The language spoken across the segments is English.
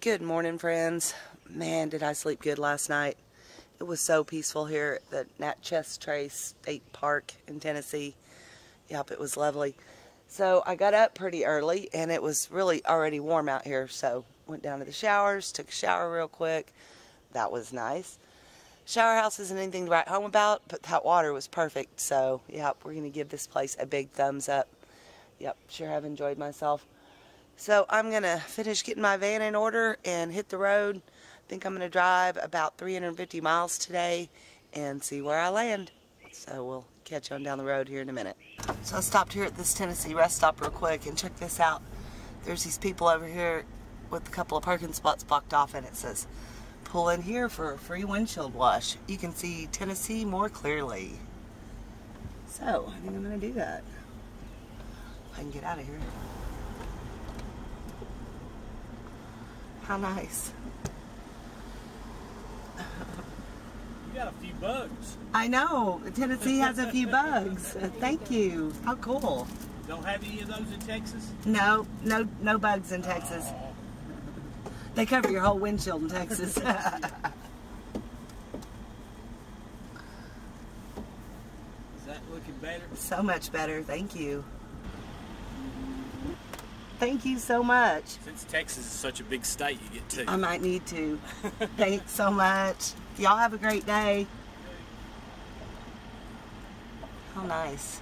Good morning, friends. Man, did I sleep good last night. It was so peaceful here at the Natchez Trace State Park in Tennessee. Yep, it was lovely. So I got up pretty early and it was really already warm out here. So went down to the showers, took a shower real quick. That was nice. Shower house isn't anything to write home about, but that water was perfect. So yep, we're going to give this place a big thumbs up. Yep, sure have enjoyed myself. So I'm going to finish getting my van in order and hit the road. I think I'm going to drive about 350 miles today and see where I land. So we'll catch you on down the road here in a minute. So I stopped here at this Tennessee rest stop real quick and check this out. There's these people over here with a couple of parking spots blocked off and it says, pull in here for a free windshield wash. You can see Tennessee more clearly. So I think I'm going to do that. I can get out of here. How nice. You got a few bugs. I know. Tennessee has a few bugs. Thank you. How cool. Don't have any of those in Texas? No bugs in Texas. They cover your whole windshield in Texas. Is that looking better? So much better. Thank you. Thank you so much. Since Texas is such a big state, you get two. I might need to. Thanks so much. Y'all have a great day. How nice.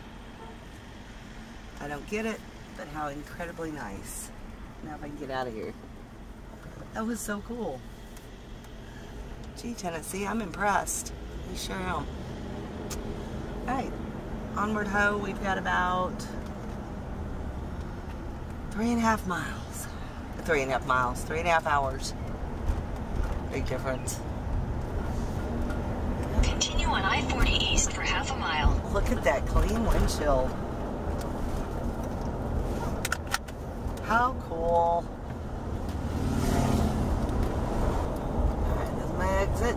I don't get it, but how incredibly nice. Now if I can get out of here. That was so cool. Gee, Tennessee, I'm impressed. You sure am. Alright, onward ho, we've got about 3.5 miles. 3.5 miles, 3.5 hours. Big difference. Continue on I-40 East for half a mile. Look at that clean windshield. How cool. Alright, there's my exit.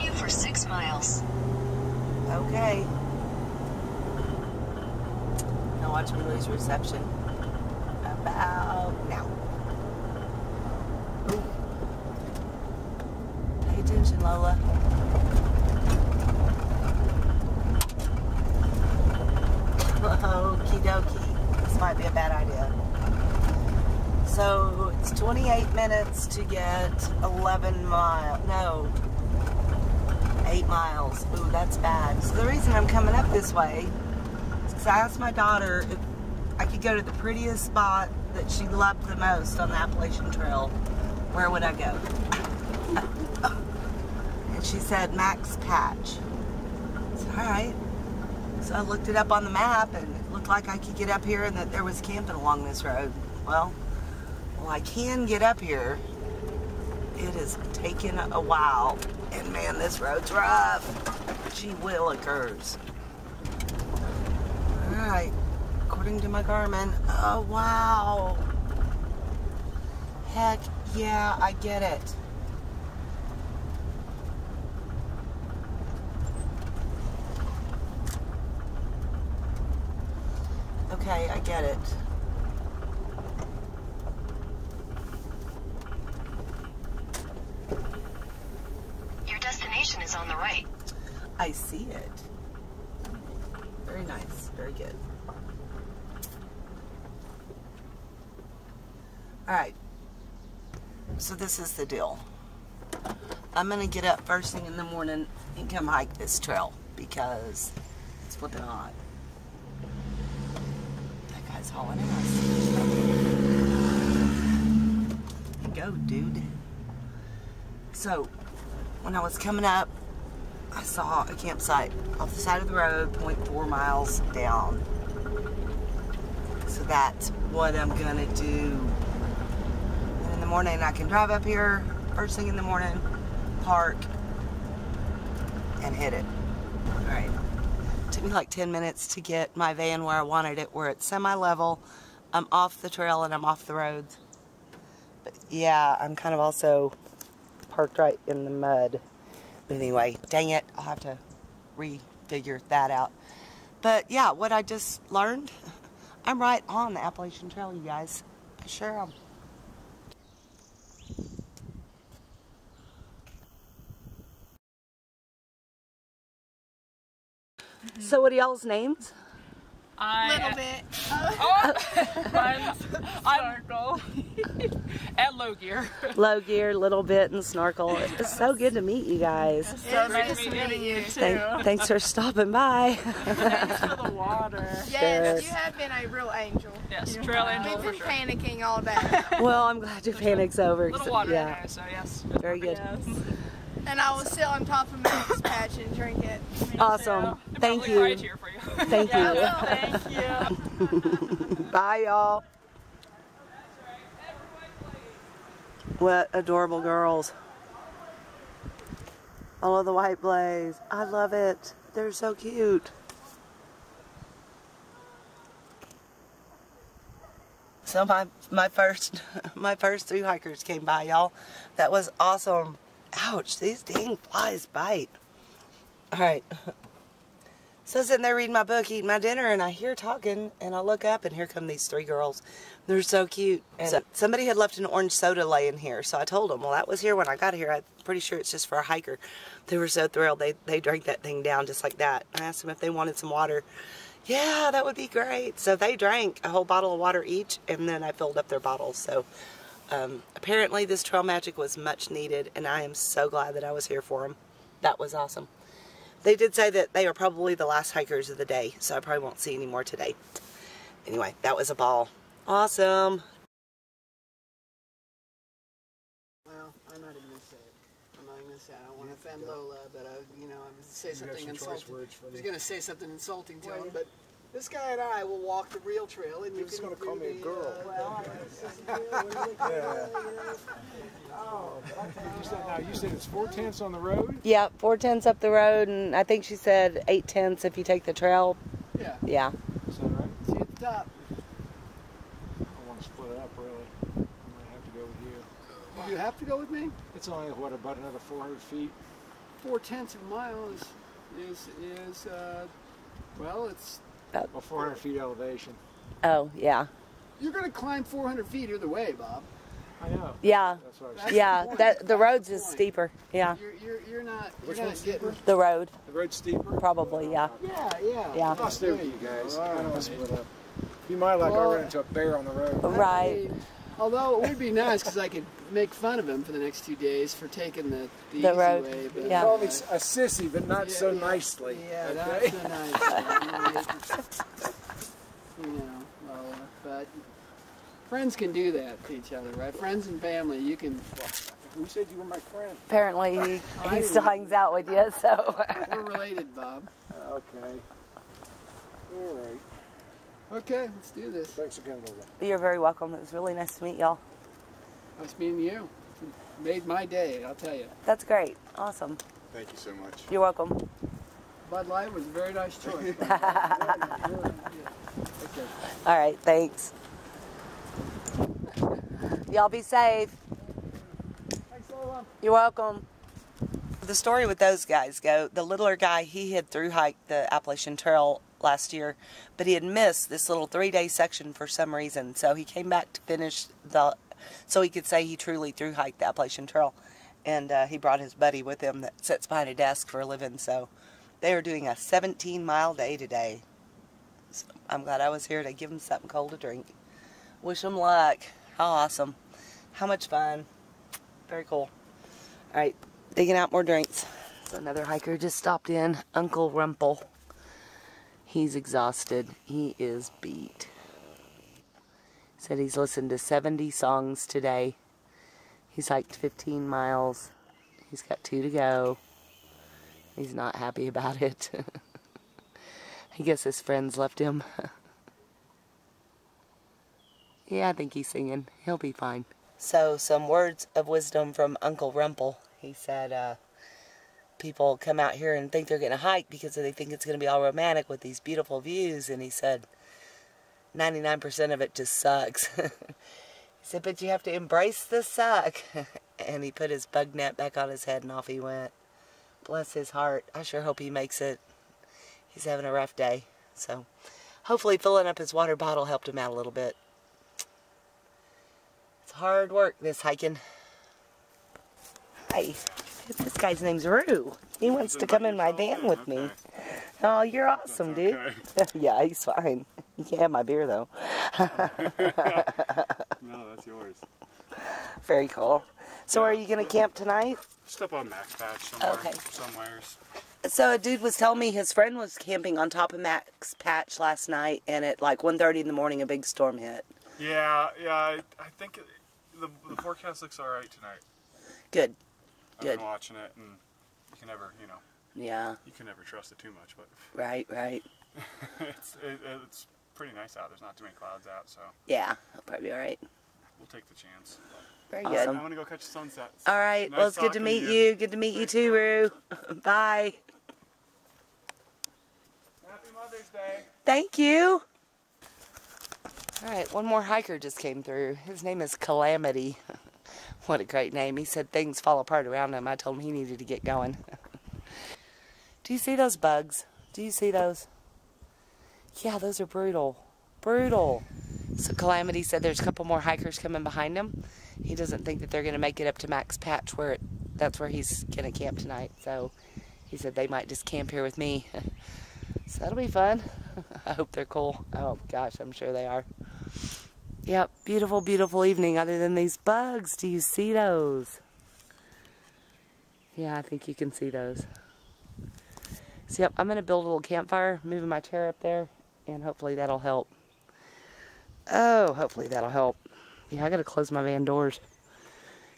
You for 6 miles. Okay. Now watch me lose reception. About now. Ooh. Pay attention, Lola. Okie dokie. This might be a bad idea. So it's 28 minutes to get 11 miles. No. 8 miles. Ooh, that's bad. So the reason I'm coming up this way is because I asked my daughter if I could go to the prettiest spot that she loved the most on the Appalachian Trail. Where would I go? And she said Max Patch. I said, alright. So I looked it up on the map and it looked like I could get up here and that there was camping along this road. Well, I can get up here. It has taken a while. And man, this road's rough. Gee willikers. Alright. According to my Garmin. Oh, wow. Heck yeah, I get it. Okay, I get it. Your destination is on the right. I see it. Very nice. Very good. Alright. So this is the deal. I'm going to get up first thing in the morning and come hike this trail because it's flipping hot. That guy's hauling ass. You go, dude. So, when I was coming up, I saw a campsite off the side of the road, 0.4 miles down. So that's what I'm gonna do. And in the morning I can drive up here, first thing in the morning, park, and hit it. Alright. Took me like 10 minutes to get my van where I wanted it, where it's semi-level. I'm off the trail and I'm off the roads. But yeah, I'm kind of also parked right in the mud. But anyway, dang it, I'll have to refigure that out. But yeah, what I just learned, I'm right on the Appalachian Trail, you guys. I sure am. So what are y'all's names? Little bit. Mine's Snorkel. And Low Gear. Low Gear, Little Bit, and Snorkel. It's so good to meet you guys. So nice meeting you too. Thanks for stopping by. Thanks for the water. Yes, you have been a real angel. Yes, trail angel We've for been sure. panicking all day. Well, I'm glad your panic's over. Little water Yeah, in there, so yes. very good. Yes. And I will sit on top of Max Patch and drink it. Awesome. They Thank probably cried you. here for you. Thank you. Thank you. Bye, y'all. What adorable girls. All of the white blaze. I love it. They're so cute. So my first thru hikers came by, y'all. That was awesome. Ouch, these dang flies bite. Alright. So I'm sitting there reading my book, eating my dinner, and I hear talking, and I look up, and here come these three girls. They're so cute. And so somebody had left an orange soda laying here, so I told them, well, that was here when I got here. I'm pretty sure it's just for a hiker. They were so thrilled. They drank that thing down just like that. I asked them if they wanted some water. Yeah, that would be great. So they drank a whole bottle of water each, and then I filled up their bottles. So apparently this trail magic was much needed, and I am so glad that I was here for them. That was awesome. They did say that they are probably the last hikers of the day, so I probably won't see any more today. Anyway, that was a ball. Awesome. Well, I'm not even going to say it. I'm not even going to say it. I don't want to offend Lola, but I would say something insulting. I was going to say something insulting to him, but this guy and I will walk the real trail, and you're just going to call me a girl. You said it's 4/10 on the road? Yeah, 4/10 up the road, and I think she said 8/10 if you take the trail. Yeah. Yeah. Is that right? See at the top. I want to split it up, really. I might have to go with you. You have to go with me? It's only, what, about another 400 feet? 4/10 of a mile well, it's... Well, 400 feet elevation. Oh, yeah. You're going to climb 400 feet either way, Bob. I know. Yeah. That's what I was That's Yeah, the point. the road's That's is the point. steeper. Yeah. You're not Which one's getting... The road, The road's steeper? probably, yeah. Yeah. I'll stay with you guys. I don't want to split up. Be my luck, I'll run into a bear on the road. Right. Although it would be nice because I could make fun of him for the next 2 days for taking the easy road, way. But, yeah. Call me a sissy, but not so nicely. Yeah, okay? not so nice. Lola, but friends can do that to each other, right? Friends and family, you can... Who said you were my friend? Apparently he still hangs out with you, so. We're related, Bob. Okay. All right. Okay, let's do this. Thanks again, Lola. You're very welcome. It was really nice to meet y'all. Nice meeting you. It made my day, I'll tell you. That's great. Awesome. Thank you so much. You're welcome. Bud Light was a very nice choice. Okay. All right, thanks. Y'all be safe. Thanks, Lola. You're welcome. The story with those guys go, the littler guy, he had thru hiked the Appalachian Trail last year, but he had missed this little 3-day section for some reason, so he came back to finish so he could say he truly thru hiked the Appalachian Trail, and he brought his buddy with him that sits behind a desk for a living, so they are doing a 17-mile day today. So I'm glad I was here to give them something cold to drink. Wish them luck. How awesome. How much fun. Very cool. Alright, digging out more drinks. So another hiker just stopped in, Uncle Rumple. He's exhausted. He is beat. Said he's listened to 70 songs today. He's hiked 15 miles. He's got 2 to go. He's not happy about it. I guess his friends left him. Yeah, I think he's singing. He'll be fine. So, some words of wisdom from Uncle Rumple. He said, people come out here and think they're going to hike because they think it's going to be all romantic with these beautiful views. And he said, 99% of it just sucks. He said, but you have to embrace the suck. And he put his bug net back on his head and off he went. Bless his heart. I sure hope he makes it. He's having a rough day. So, hopefully filling up his water bottle helped him out a little bit. It's hard work, this hiking. Hi. This guy's name's Rue. He wants to come in my van with me. Oh, you're awesome, dude. Yeah, he's fine. You can't have my beer, though. No, that's yours. Very cool. So are you going to camp tonight? Just up on Max Patch somewhere. Okay. Somewheres. So a dude was telling me his friend was camping on top of Max Patch last night, and at like 1:30 in the morning, a big storm hit. Yeah. I think the forecast looks all right tonight. Good. I've been watching it, and you can never, Yeah. you can never trust it too much, but Right. it's pretty nice out. There's not too many clouds out, so Yeah, I'll probably be all right. we'll take the chance. Very I good. want to go catch the sunset. All right. Nice Well, it's good to talking meet you. Good to meet you too, Rue. Bye. Happy Mother's Day. Thank you. All right, one more hiker just came through. His name is Calamity. What a great name. He said things fall apart around him. I told him he needed to get going. Do you see those bugs? Do you see those? Yeah, those are brutal. Brutal. So Calamity said there's a couple more hikers coming behind him. He doesn't think that they're going to make it up to Max Patch that's where he's going to camp tonight. So he said they might just camp here with me. So that'll be fun. I hope they're cool. Oh gosh, I'm sure they are. Yep, beautiful, beautiful evening other than these bugs. Do you see those? Yeah, I think you can see those. So yep, I'm going to build a little campfire, moving my chair up there, and hopefully that'll help. Oh, hopefully that'll help. Yeah, I got to close my van doors.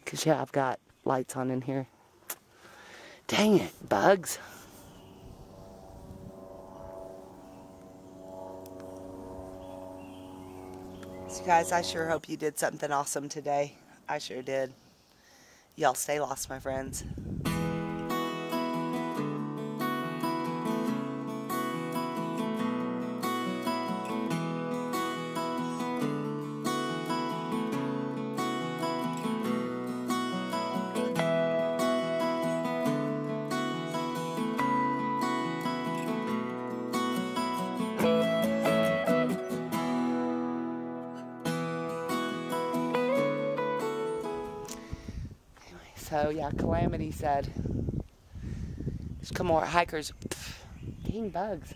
Because, yeah, I've got lights on in here. Dang it, bugs. So, guys, I sure hope you did something awesome today. I sure did. Y'all stay lost, my friends. So, yeah, Calamity said, there's a couple more hikers. Pff, dang bugs.